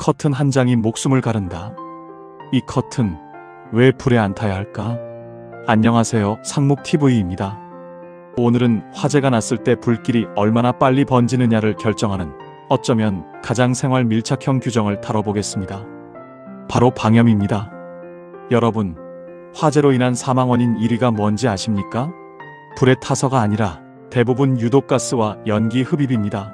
커튼 한 장이 목숨을 가른다. 이 커튼 왜 불에 안 타야 할까? 안녕하세요, 상목TV입니다. 오늘은 화재가 났을 때 불길이 얼마나 빨리 번지느냐를 결정하는 어쩌면 가장 생활 밀착형 규정을 다뤄보겠습니다. 바로 방염입니다. 여러분, 화재로 인한 사망 원인 1위가 뭔지 아십니까? 불에 타서가 아니라 대부분 유독가스와 연기 흡입입니다.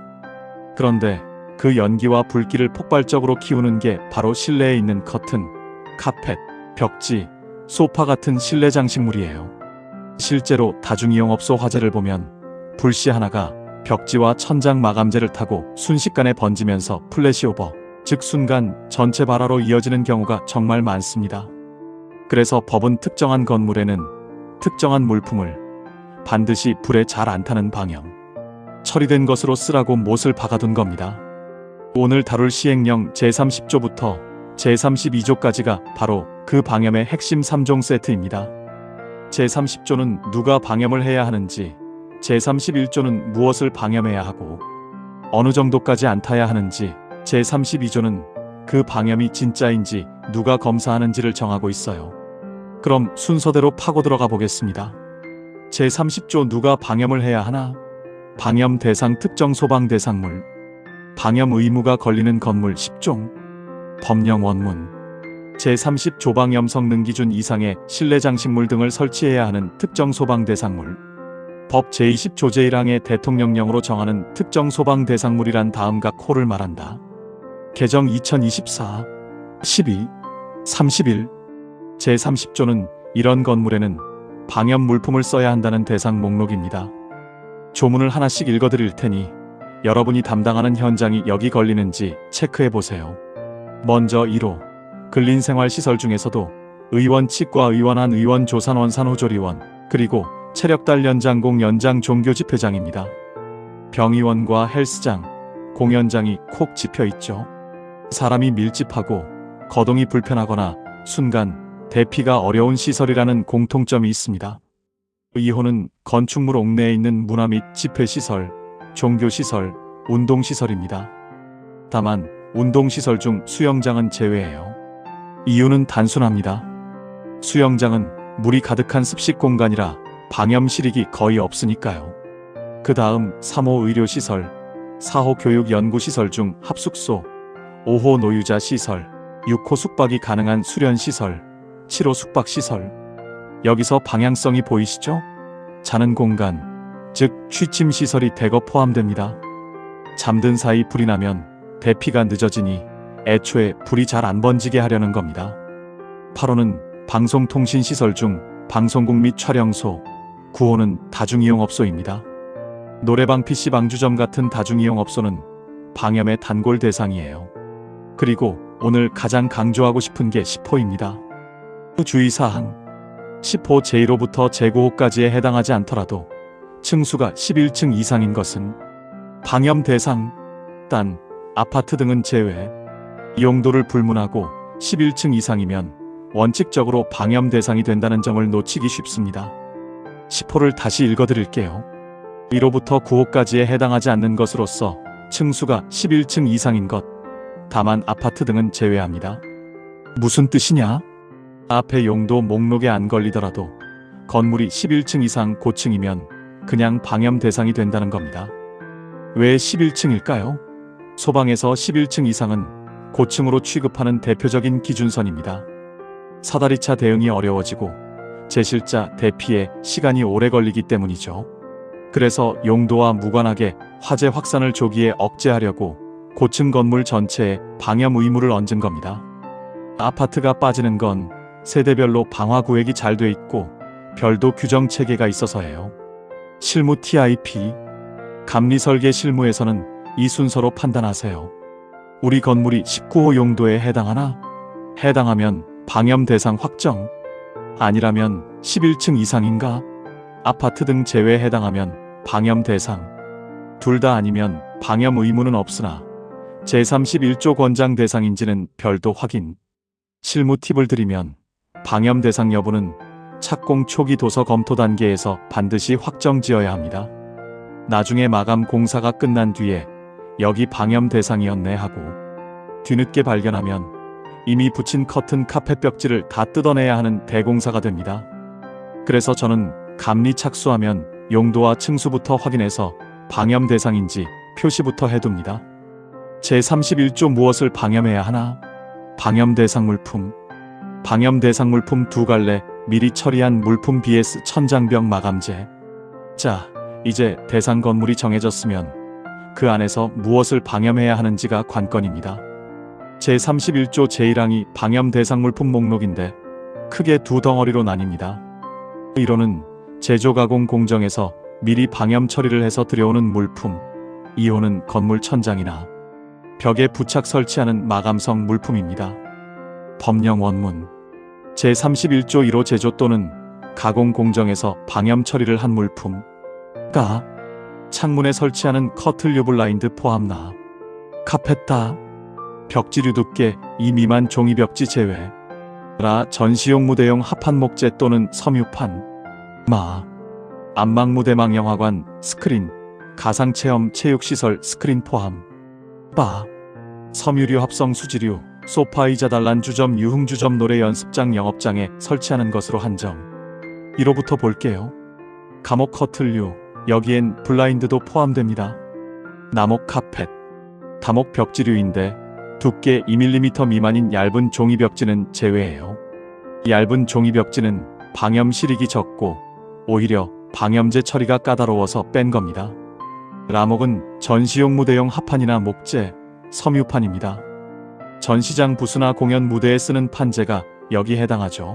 그런데 그 연기와 불길을 폭발적으로 키우는 게 바로 실내에 있는 커튼, 카펫, 벽지, 소파 같은 실내 장식물이에요. 실제로 다중이용업소 화재를 보면 불씨 하나가 벽지와 천장 마감재를 타고 순식간에 번지면서 플래시오버, 즉 순간 전체 발화로 이어지는 경우가 정말 많습니다. 그래서 법은 특정한 건물에는 특정한 물품을 반드시 불에 잘 안 타는 방염, 처리된 것으로 쓰라고 못을 박아둔 겁니다. 오늘 다룰 시행령 제30조부터 제32조까지가 바로 그 방염의 핵심 3종 세트입니다. 제30조는 누가 방염을 해야 하는지, 제31조는 무엇을 방염해야 하고 어느 정도까지 안 타야 하는지, 제32조는 그 방염이 진짜인지 누가 검사하는지를 정하고 있어요. 그럼 순서대로 파고 들어가 보겠습니다. 제30조 누가 방염을 해야 하나? 방염 대상 특정 소방 대상물, 방염 의무가 걸리는 건물 10종, 법령 원문, 제30조 방염 성능 기준 이상의 실내 장식물 등을 설치해야 하는 특정 소방 대상물, 법 제20조 제1항의 대통령령으로 정하는 특정 소방 대상물이란 다음과 코를 말한다. 개정 2024, 12, 31. 제30조는 이런 건물에는 방염 물품을 써야 한다는 대상 목록입니다. 조문을 하나씩 읽어드릴 테니 여러분이 담당하는 현장이 여기 걸리는지 체크해보세요. 먼저 1호, 근린생활시설 중에서도 의원 치과 의원한 의원 조산 원산 호조리원, 그리고 체력달 연장공 연장 종교집회장입니다. 병의원과 헬스장, 공연장이 콕 집혀있죠. 사람이 밀집하고 거동이 불편하거나 순간 대피가 어려운 시설이라는 공통점이 있습니다. 2호는 건축물 옥내에 있는 문화 및 집회시설, 종교시설, 운동시설입니다. 다만 운동시설 중 수영장은 제외예요. 이유는 단순합니다. 수영장은 물이 가득한 습식 공간이라 방염 실익이 거의 없으니까요. 그 다음 3호 의료시설, 4호 교육연구시설 중 합숙소, 5호 노유자 시설, 6호 숙박이 가능한 수련시설, 7호 숙박시설. 여기서 방향성이 보이시죠? 자는 공간, 즉 취침시설이 대거 포함됩니다. 잠든 사이 불이 나면 대피가 늦어지니 애초에 불이 잘 안 번지게 하려는 겁니다. 8호는 방송통신시설 중 방송국 및 촬영소, 9호는 다중이용업소입니다. 노래방, PC방, 주점 같은 다중이용업소는 방염의 단골 대상이에요. 그리고 오늘 가장 강조하고 싶은 게 10호입니다. 주의사항, 10호 제1호부터 제9호까지에 해당하지 않더라도 층수가 11층 이상인 것은 방염 대상, 단, 아파트 등은 제외, 용도를 불문하고 11층 이상이면 원칙적으로 방염 대상이 된다는 점을 놓치기 쉽습니다. 10호를 다시 읽어드릴게요. 1호부터 9호까지에 해당하지 않는 것으로서 층수가 11층 이상인 것, 다만 아파트 등은 제외합니다. 무슨 뜻이냐? 앞에 용도 목록에 안 걸리더라도 건물이 11층 이상 고층이면 그냥 방염 대상이 된다는 겁니다. 왜 11층일까요? 소방에서 11층 이상은 고층으로 취급하는 대표적인 기준선입니다. 사다리차 대응이 어려워지고 제실자 대피에 시간이 오래 걸리기 때문이죠. 그래서 용도와 무관하게 화재 확산을 조기에 억제하려고 고층 건물 전체에 방염 의무를 얹은 겁니다. 아파트가 빠지는 건 세대별로 방화 구획이 잘 돼 있고 별도 규정 체계가 있어서예요. 실무 TIP, 감리 설계 실무에서는 이 순서로 판단하세요. 우리 건물이 19호 용도에 해당하나? 해당하면 방염 대상 확정, 아니라면 11층 이상인가? 아파트 등 제외 해당하면 방염 대상, 둘 다 아니면 방염 의무는 없으나 제31조 권장 대상인지는 별도 확인. 실무 팁을 드리면 방염 대상 여부는 착공 초기 도서 검토 단계에서 반드시 확정지어야 합니다. 나중에 마감 공사가 끝난 뒤에 여기 방염 대상이었네 하고 뒤늦게 발견하면 이미 붙인 커튼 카펫 벽지를 다 뜯어내야 하는 대공사가 됩니다. 그래서 저는 감리 착수하면 용도와 층수부터 확인해서 방염 대상인지 표시부터 해둡니다. 제31조 무엇을 방염해야 하나? 방염 대상 물품. 방염 대상 물품 2갈래 미리 처리한 물품 vs 천장벽 마감재. 자, 이제 대상 건물이 정해졌으면 그 안에서 무엇을 방염해야 하는지가 관건입니다. 제31조 제1항이 방염 대상 물품 목록인데 크게 두 덩어리로 나뉩니다. 1호는 제조 가공 공정에서 미리 방염 처리를 해서 들여오는 물품, 2호는 건물 천장이나 벽에 부착 설치하는 마감성 물품입니다. 법령 원문 제31조 1호 제조 또는 가공 공정에서 방염 처리를 한 물품 가 창문에 설치하는 커틀류 블라인드 포함나 카펫다 벽지류 두께 2 미만 종이 벽지 제외 라 전시용 무대용 합판 목재 또는 섬유판 마 안막 무대망 영화관 스크린 가상체험 체육시설 스크린 포함 바 섬유류 합성 수지류 소파 의자 단란 주점 유흥 주점 노래 연습장 영업장에 설치하는 것으로 한정. 1호부터 볼게요. 감옥 커틀류 여기엔 블라인드도 포함됩니다. 남옥 카펫 다목 벽지류인데 두께 2mm 미만인 얇은 종이 벽지는 제외해요. 얇은 종이 벽지는 방염 실익이 적고 오히려 방염제 처리가 까다로워서 뺀 겁니다. 라목은 전시용 무대용 합판이나 목재, 섬유판입니다. 전시장 부스나 공연 무대에 쓰는 판재가 여기 해당하죠.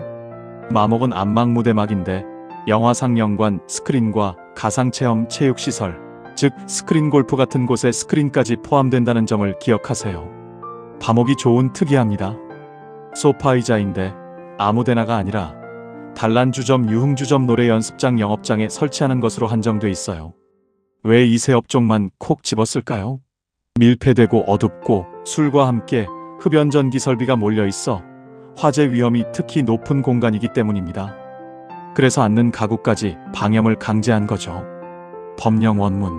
마목은 안막 무대막인데 영화상 영관 스크린과 가상체험 체육시설, 즉 스크린 골프 같은 곳에 스크린까지 포함된다는 점을 기억하세요. 바목이 좋은 특이합니다. 소파 의자인데 아무데나가 아니라 단란 주점 유흥 주점 노래 연습장 영업장에 설치하는 것으로 한정돼 있어요. 왜 이 세 업종만 콕 집었을까요? 밀폐되고 어둡고 술과 함께 흡연전기 설비가 몰려있어 화재 위험이 특히 높은 공간이기 때문입니다. 그래서 앉는 가구까지 방염을 강제한 거죠. 법령 원문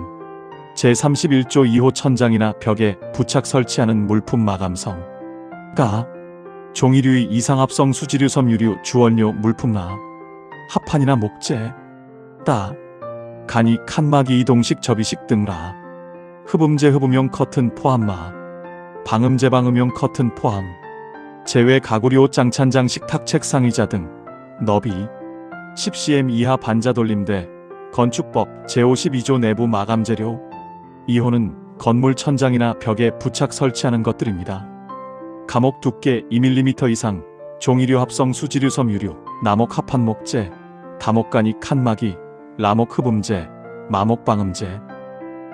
제31조 2호 천장이나 벽에 부착 설치하는 물품 마감성 가 종이류의 이상합성 수지류 섬유류 주원료 물품나 합판이나 목재 따 간이 칸막이 이동식 접이식 등라 흡음재 흡음용 커튼 포함마 방음재 방음용 커튼 포함 제외 가구류 옷 장찬장 식탁 책상 의자 등 너비 10cm 이하 반자 돌림대 건축법 제52조 내부 마감 재료 2호는 건물 천장이나 벽에 부착 설치하는 것들입니다. 감옥 두께 2mm 이상 종이류 합성 수지류 섬유류 남옥 합판 목재 다목간이 칸막이 라목 흡음재 마목 방음재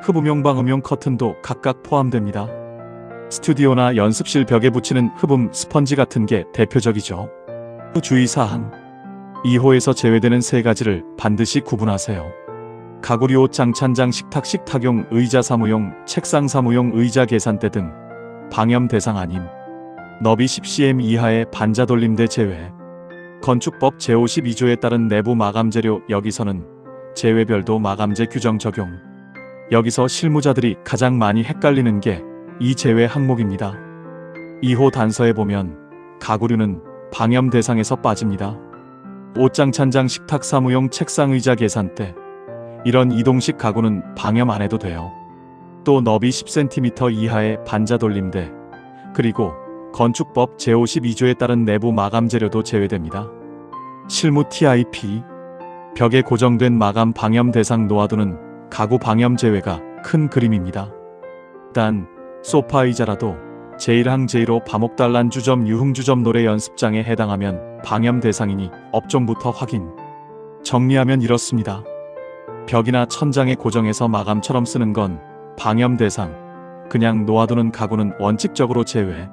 흡음용 방음용 커튼도 각각 포함됩니다. 스튜디오나 연습실 벽에 붙이는 흡음 스펀지 같은 게 대표적이죠. 주의사항 2호에서 제외되는 세 가지를 반드시 구분하세요. 가구류 옷 장찬장 식탁 식탁용 의자 사무용 책상 사무용 의자 계산대 등 방염 대상 아님 너비 10cm 이하의 반자 돌림대 제외 건축법 제52조에 따른 내부 마감 재료 여기서는 제외별도 마감재 규정 적용 여기서 실무자들이 가장 많이 헷갈리는 게 이 제외 항목입니다. 2호 단서에 보면 가구류는 방염 대상에서 빠집니다. 옷장 찬장 식탁 사무용 책상 의자 계산대 이런 이동식 가구는 방염 안 해도 돼요. 또 너비 10cm 이하의 반자 돌림대 그리고 건축법 제52조에 따른 내부 마감 재료도 제외됩니다. 실무 TIP 벽에 고정된 마감 방염 대상 놓아두는 가구 방염 제외가 큰 그림입니다. 단 소파 의자라도 제1항 제1호 바목단란 주점 유흥 주점 노래 연습장에 해당하면 방염 대상이니 업종부터 확인. 정리하면 이렇습니다. 벽이나 천장에 고정해서 마감처럼 쓰는 건 방염 대상, 그냥 놓아두는 가구는 원칙적으로 제외.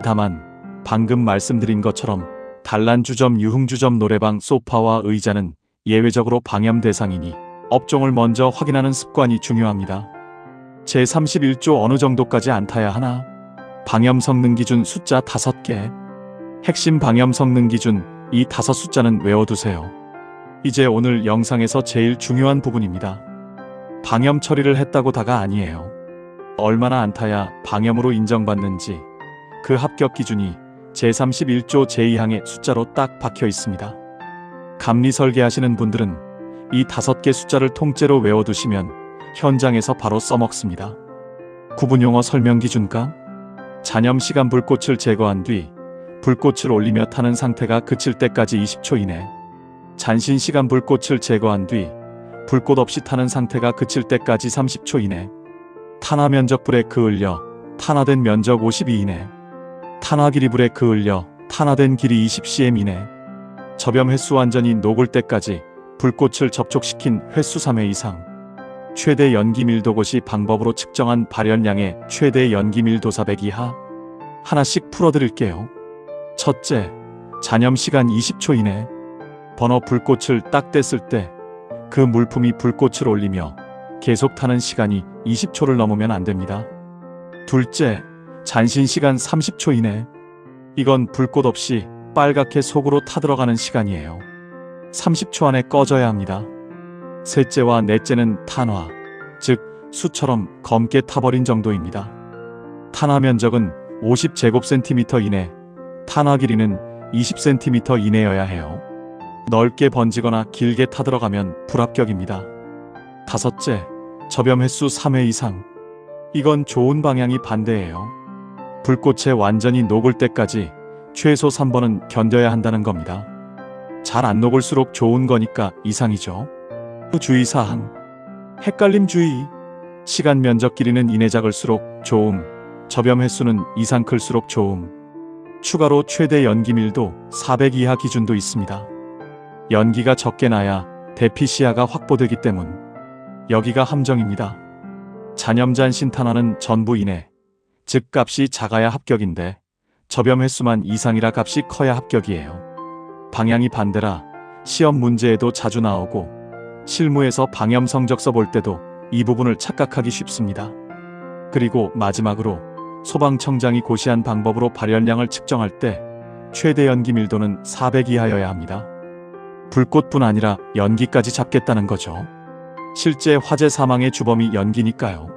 다만 방금 말씀드린 것처럼 단란 주점 유흥 주점 노래방 소파와 의자는 예외적으로 방염 대상이니 업종을 먼저 확인하는 습관이 중요합니다. 제31조 어느 정도까지 안 타야 하나? 방염 성능 기준 숫자 5개. 핵심 방염 성능 기준 이 5 숫자는 외워두세요. 이제 오늘 영상에서 제일 중요한 부분입니다. 방염 처리를 했다고 다가 아니에요. 얼마나 안 타야 방염으로 인정받는지 그 합격 기준이 제31조 제2항의 숫자로 딱 박혀 있습니다. 감리 설계하시는 분들은 이 5개 숫자를 통째로 외워두시면 현장에서 바로 써먹습니다. 구분용어 설명 기준가? 잔염 시간 불꽃을 제거한 뒤 불꽃을 올리며 타는 상태가 그칠 때까지 20초 이내. 잔신 시간 불꽃을 제거한 뒤 불꽃 없이 타는 상태가 그칠 때까지 30초 이내. 탄화 면적 불에 그을려 탄화된 면적 52 이내. 탄화 길이 불에 그을려 탄화된 길이 20cm 이내. 접염 횟수 완전히 녹을 때까지 불꽃을 접촉시킨 횟수 3회 이상. 최대 연기 밀도 고시 방법으로 측정한 발열량의 최대 연기 밀도 400 이하. 하나씩 풀어드릴게요. 첫째, 잔염 시간 20초 이내. 번호 불꽃을 딱 뗐을 때 그 물품이 불꽃을 올리며 계속 타는 시간이 20초를 넘으면 안 됩니다. 둘째, 잔신 시간 30초 이내. 이건 불꽃 없이 빨갛게 속으로 타들어가는 시간이에요. 30초 안에 꺼져야 합니다. 셋째와 넷째는 탄화, 즉 수처럼 검게 타버린 정도입니다. 탄화 면적은 50제곱센티미터 이내, 탄화 길이는 20cm 이내여야 해요. 넓게 번지거나 길게 타들어가면 불합격입니다. 다섯째, 접염 횟수 3회 이상. 이건 좋은 방향이 반대예요. 불꽃에 완전히 녹을 때까지 최소 3번은 견뎌야 한다는 겁니다. 잘 안 녹을수록 좋은 거니까 이상이죠. 주의사항. 헷갈림 주의. 시간 면적 길이는 이내 작을수록 좋음, 접염 횟수는 이상 클수록 좋음. 추가로 최대 연기 밀도 400 이하 기준도 있습니다. 연기가 적게 나야 대피 시야가 확보되기 때문. 여기가 함정입니다. 잔염잔신 탄화는 전부 이내, 즉 값이 작아야 합격인데 접염 횟수만 이상이라 값이 커야 합격이에요. 방향이 반대라 시험 문제에도 자주 나오고 실무에서 방염 성적서 볼 때도 이 부분을 착각하기 쉽습니다. 그리고 마지막으로 소방청장이 고시한 방법으로 발열량을 측정할 때 최대 연기 밀도는 400 이하여야 합니다. 불꽃뿐 아니라 연기까지 잡겠다는 거죠. 실제 화재 사망의 주범이 연기니까요.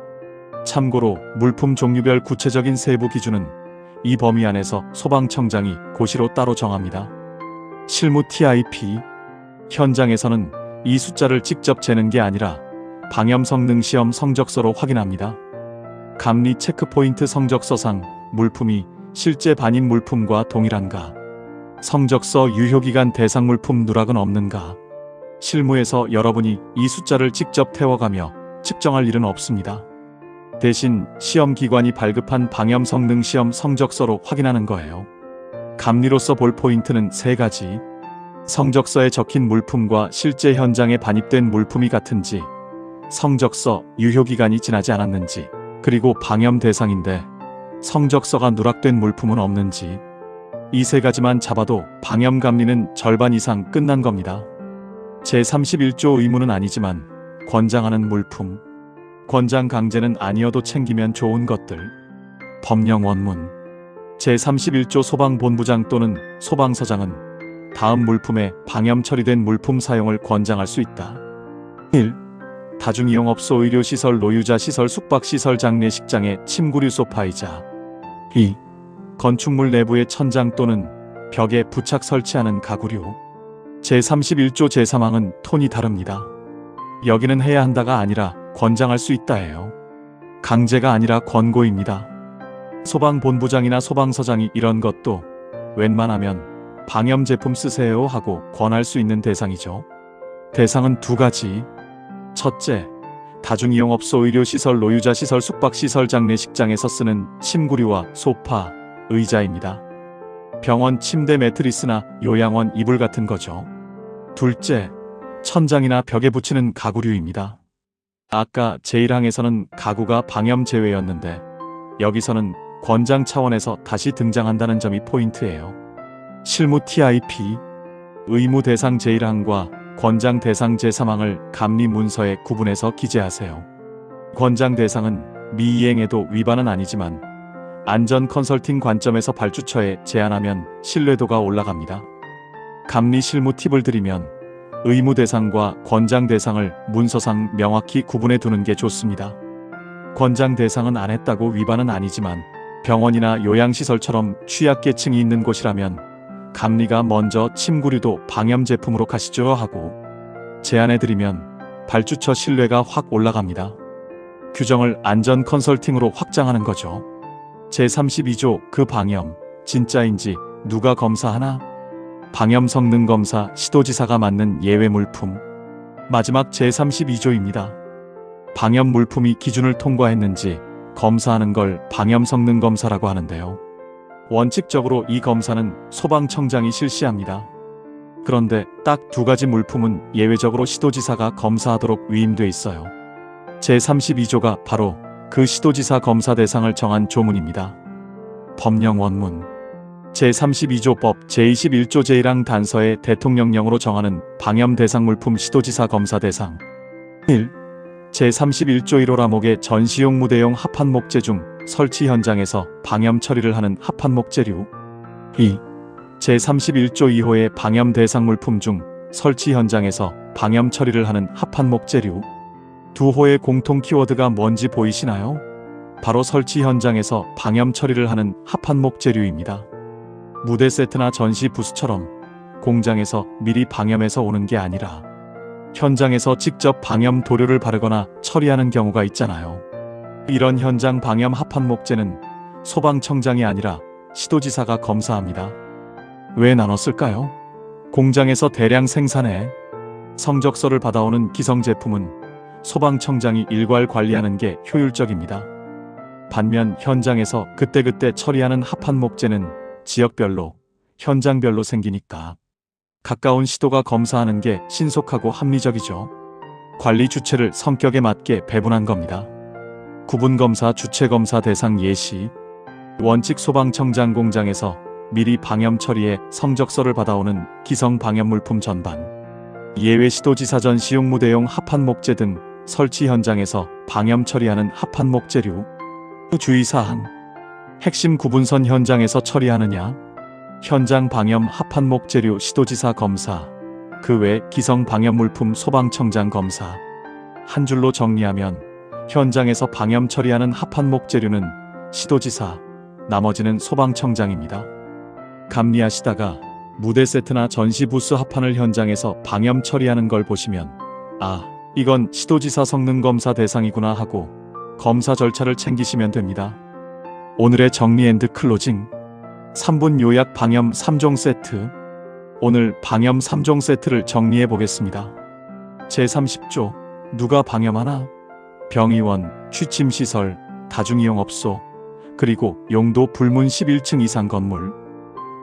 참고로 물품 종류별 구체적인 세부 기준은 이 범위 안에서 소방청장이 고시로 따로 정합니다. 실무 TIP. 현장에서는 이 숫자를 직접 재는 게 아니라 방염 성능 시험 성적서로 확인합니다. 감리 체크포인트 성적서상 물품이 실제 반입 물품과 동일한가, 성적서 유효기간 대상 물품 누락은 없는가. 실무에서 여러분이 이 숫자를 직접 태워가며 측정할 일은 없습니다. 대신 시험기관이 발급한 방염 성능 시험 성적서로 확인하는 거예요. 감리로서 볼 포인트는 3가지. 성적서에 적힌 물품과 실제 현장에 반입된 물품이 같은지, 성적서 유효기간이 지나지 않았는지, 그리고 방염 대상인데 성적서가 누락된 물품은 없는지. 이 3가지만 잡아도 방염 감리는 절반 이상 끝난 겁니다. 제31조 의무는 아니지만 권장하는 물품, 권장 강제는 아니어도 챙기면 좋은 것들. 법령 원문. 제31조 소방본부장 또는 소방서장은 다음 물품에 방염 처리된 물품 사용을 권장할 수 있다. 1. 다중이용업소 의료시설 노유자 시설 숙박시설 장례식장의 침구류 소파이자. 2. 건축물 내부의 천장 또는 벽에 부착 설치하는 가구류. 제31조 제3항은 톤이 다릅니다. 여기는 해야 한다가 아니라 권장할 수 있다예요. 강제가 아니라 권고입니다. 소방본부장이나 소방서장이 이런 것도 웬만하면 방염 제품 쓰세요 하고 권할 수 있는 대상이죠. 대상은 2가지. 첫째, 다중이용업소 의료시설 노유자시설 숙박시설 장례식장에서 쓰는 침구류와 소파, 의자입니다. 병원 침대 매트리스나 요양원 이불 같은 거죠. 둘째, 천장이나 벽에 붙이는 가구류입니다. 아까 제1항에서는 가구가 방염 제외였는데 여기서는 권장 차원에서 다시 등장한다는 점이 포인트예요. 실무 TIP. 의무 대상 제1항과 권장 대상 제3항을 감리 문서에 구분해서 기재하세요. 권장 대상은 미이행에도 위반은 아니지만 안전 컨설팅 관점에서 발주처에 제안하면 신뢰도가 올라갑니다. 감리 실무 팁을 드리면 의무 대상과 권장 대상을 문서상 명확히 구분해 두는 게 좋습니다. 권장 대상은 안 했다고 위반은 아니지만 병원이나 요양시설처럼 취약계층이 있는 곳이라면 감리가 먼저 침구류도 방염 제품으로 가시죠 하고 제안해드리면 발주처 신뢰가 확 올라갑니다. 규정을 안전 컨설팅으로 확장하는 거죠. 제32조 그 방염 진짜인지 누가 검사하나? 방염 성능 검사 시도지사가 맡는 예외 물품. 마지막 제32조입니다. 방염 물품이 기준을 통과했는지 검사하는 걸 방염 성능 검사라고 하는데요. 원칙적으로 이 검사는 소방청장이 실시합니다. 그런데 딱 두 가지 물품은 예외적으로 시도지사가 검사하도록 위임돼 있어요. 제32조가 바로 그 시도지사 검사 대상을 정한 조문입니다. 법령 원문 제32조법 제21조 제1항 단서에 대통령령으로 정하는 방염 대상 물품 시도지사 검사 대상 1. 제31조 1호 라목의 전시용 무대용 합판목재 중 설치 현장에서 방염 처리를 하는 합판목재류 2. 제31조 2호의 방염 대상 물품 중 설치 현장에서 방염 처리를 하는 합판목재류 두 호의 공통 키워드가 뭔지 보이시나요? 바로 설치 현장에서 방염 처리를 하는 합판목재류입니다. 무대 세트나 전시 부스처럼 공장에서 미리 방염해서 오는 게 아니라 현장에서 직접 방염 도료를 바르거나 처리하는 경우가 있잖아요. 이런 현장 방염 합판목재는 소방청장이 아니라 시도지사가 검사합니다. 왜 나눴을까요? 공장에서 대량 생산해 성적서를 받아오는 기성제품은 소방청장이 일괄 관리하는 게 효율적입니다. 반면 현장에서 그때그때 처리하는 합판목재는 지역별로, 현장별로 생기니까 가까운 시도가 검사하는 게 신속하고 합리적이죠. 관리 주체를 성격에 맞게 배분한 겁니다. 구분검사 주체검사 대상 예시 원칙 소방청장 공장에서 미리 방염 처리해 성적서를 받아오는 기성 방염물품 전반 예외 시도지사 전시용 무대용 합판목재 등 설치 현장에서 방염 처리하는 합판목재류 주의사항 핵심 구분선 현장에서 처리하느냐 현장 방염 합판목재류 시도지사 검사 그 외 기성 방염물품 소방청장 검사 한 줄로 정리하면 현장에서 방염 처리하는 합판목재류는 시도지사 나머지는 소방청장입니다. 감리하시다가 무대 세트나 전시 부스 합판을 현장에서 방염 처리하는 걸 보시면 아 이건 시도지사 성능검사 대상이구나 하고 검사 절차를 챙기시면 됩니다. 오늘의 정리 앤드 클로징 3분 요약 방염 3종 세트 오늘 방염 3종 세트를 정리해 보겠습니다. 제30조 누가 방염하나? 병의원, 취침시설, 다중이용업소, 그리고 용도 불문 11층 이상 건물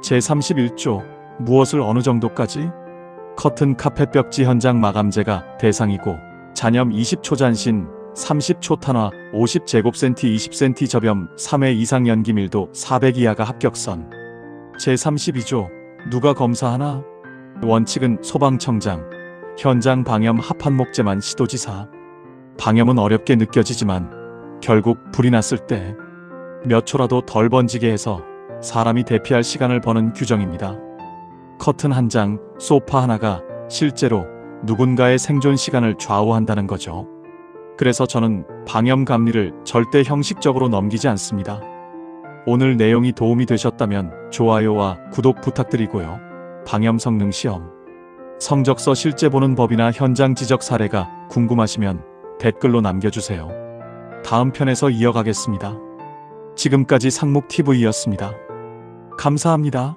제31조 무엇을 어느 정도까지? 커튼 카펫 벽지 현장 마감재가 대상이고 잔염 20초 잔신 30초 탄화 50제곱센티 20cm 접염 3회 이상 연기 밀도 400 이하가 합격선 제32조 누가 검사하나? 원칙은 소방청장 현장 방염 합판목재만 시도지사 방염은 어렵게 느껴지지만 결국 불이 났을 때 몇 초라도 덜 번지게 해서 사람이 대피할 시간을 버는 규정입니다. 커튼 한 장, 소파 하나가 실제로 누군가의 생존 시간을 좌우한다는 거죠. 그래서 저는 방염 감리를 절대 형식적으로 넘기지 않습니다. 오늘 내용이 도움이 되셨다면 좋아요와 구독 부탁드리고요. 방염 성능 시험, 성적서 실제 보는 법이나 현장 지적 사례가 궁금하시면 댓글로 남겨주세요. 다음 편에서 이어가겠습니다. 지금까지 상묵TV였습니다. 감사합니다.